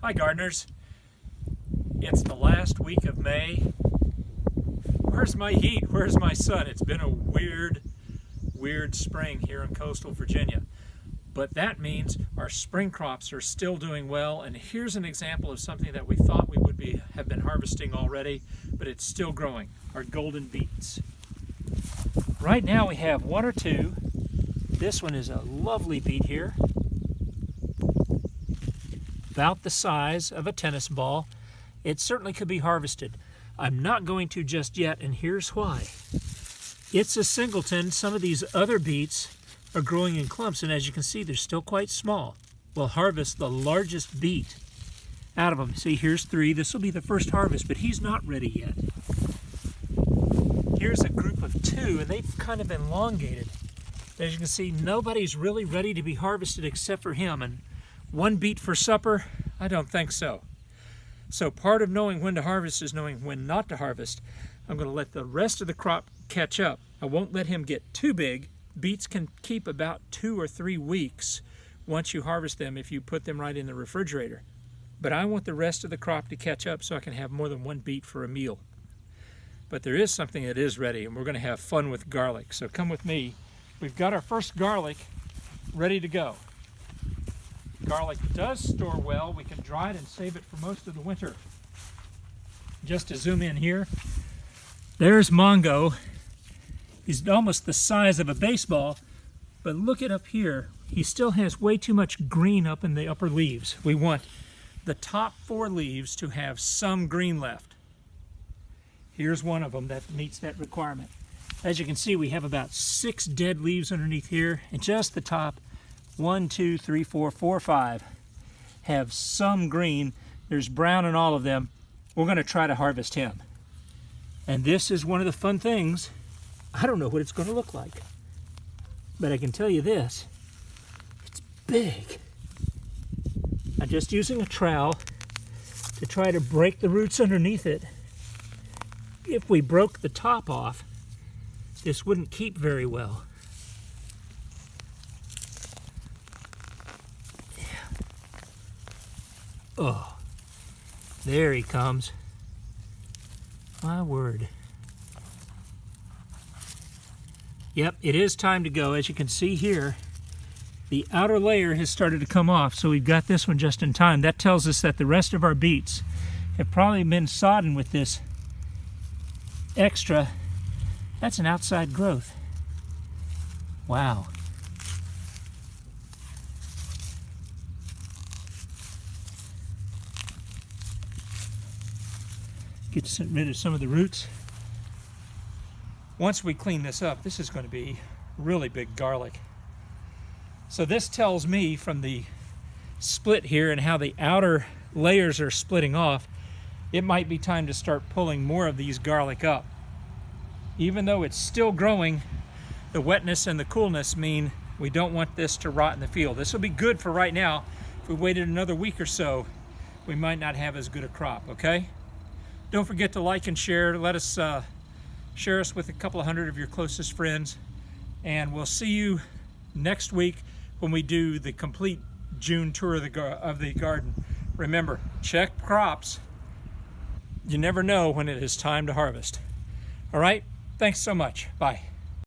Hi gardeners, it's the last week of May. Where's my heat? Where's my sun? It's been a weird spring here in coastal Virginia. But that means our spring crops are still doing well, and here's an example of something that we thought we would have been harvesting already, but it's still growing, our golden beets. Right now we have one or two. This one is a lovely beet here, about the size of a tennis ball. It certainly could be harvested. I'm not going to just yet, and here's why. It's a singleton. Some of these other beets are growing in clumps, and as you can see, they're still quite small. We'll harvest the largest beet out of them. See, here's three. This will be the first harvest, but he's not ready yet. Here's a group of two, and they've kind of elongated. As you can see, nobody's really ready to be harvested except for him. And one beet for supper? I don't think so. So part of knowing when to harvest is knowing when not to harvest. I'm going to let the rest of the crop catch up. I won't let him get too big. Beets can keep about 2 or 3 weeks once you harvest them if you put them right in the refrigerator. But I want the rest of the crop to catch up so I can have more than one beet for a meal. But there is something that is ready, and we're going to have fun with garlic. So come with me. We've got our first garlic ready to go. Garlic does store well. We can dry it and save it for most of the winter. Just to zoom in here, there's Mongo. He's almost the size of a baseball, but look at up here. He still has way too much green up in the upper leaves. We want the top 4 leaves to have some green left. Here's one of them that meets that requirement. As you can see, we have about 6 dead leaves underneath here, and just the top 1, 2, 3, 4, 4, 5 have some green. There's brown in all of them. We're going to try to harvest him. And this is one of the fun things. I don't know what it's going to look like, but I can tell you this, it's big. I'm just using a trowel to try to break the roots underneath it. If we broke the top off, this wouldn't keep very well. Oh, there he comes. My word. Yep, it is time to go. As you can see here, the outer layer has started to come off, so we've got this one just in time. That tells us that the rest of our beets have probably been sodden with this extra. That's an outside growth. Wow. Get rid of some of the roots. Once we clean this up, this is going to be really big garlic. So this tells me from the split here and how the outer layers are splitting off, it might be time to start pulling more of these garlic up. Even though it's still growing, the wetness and the coolness mean we don't want this to rot in the field. This will be good for right now. If we waited another week or so, we might not have as good a crop, okay? Don't forget to like and share. Let us share us with a couple of hundred of your closest friends, and we'll see you next week when we do the complete June tour of the garden. Remember, check crops. You never know when it is time to harvest. All right, thanks so much. Bye.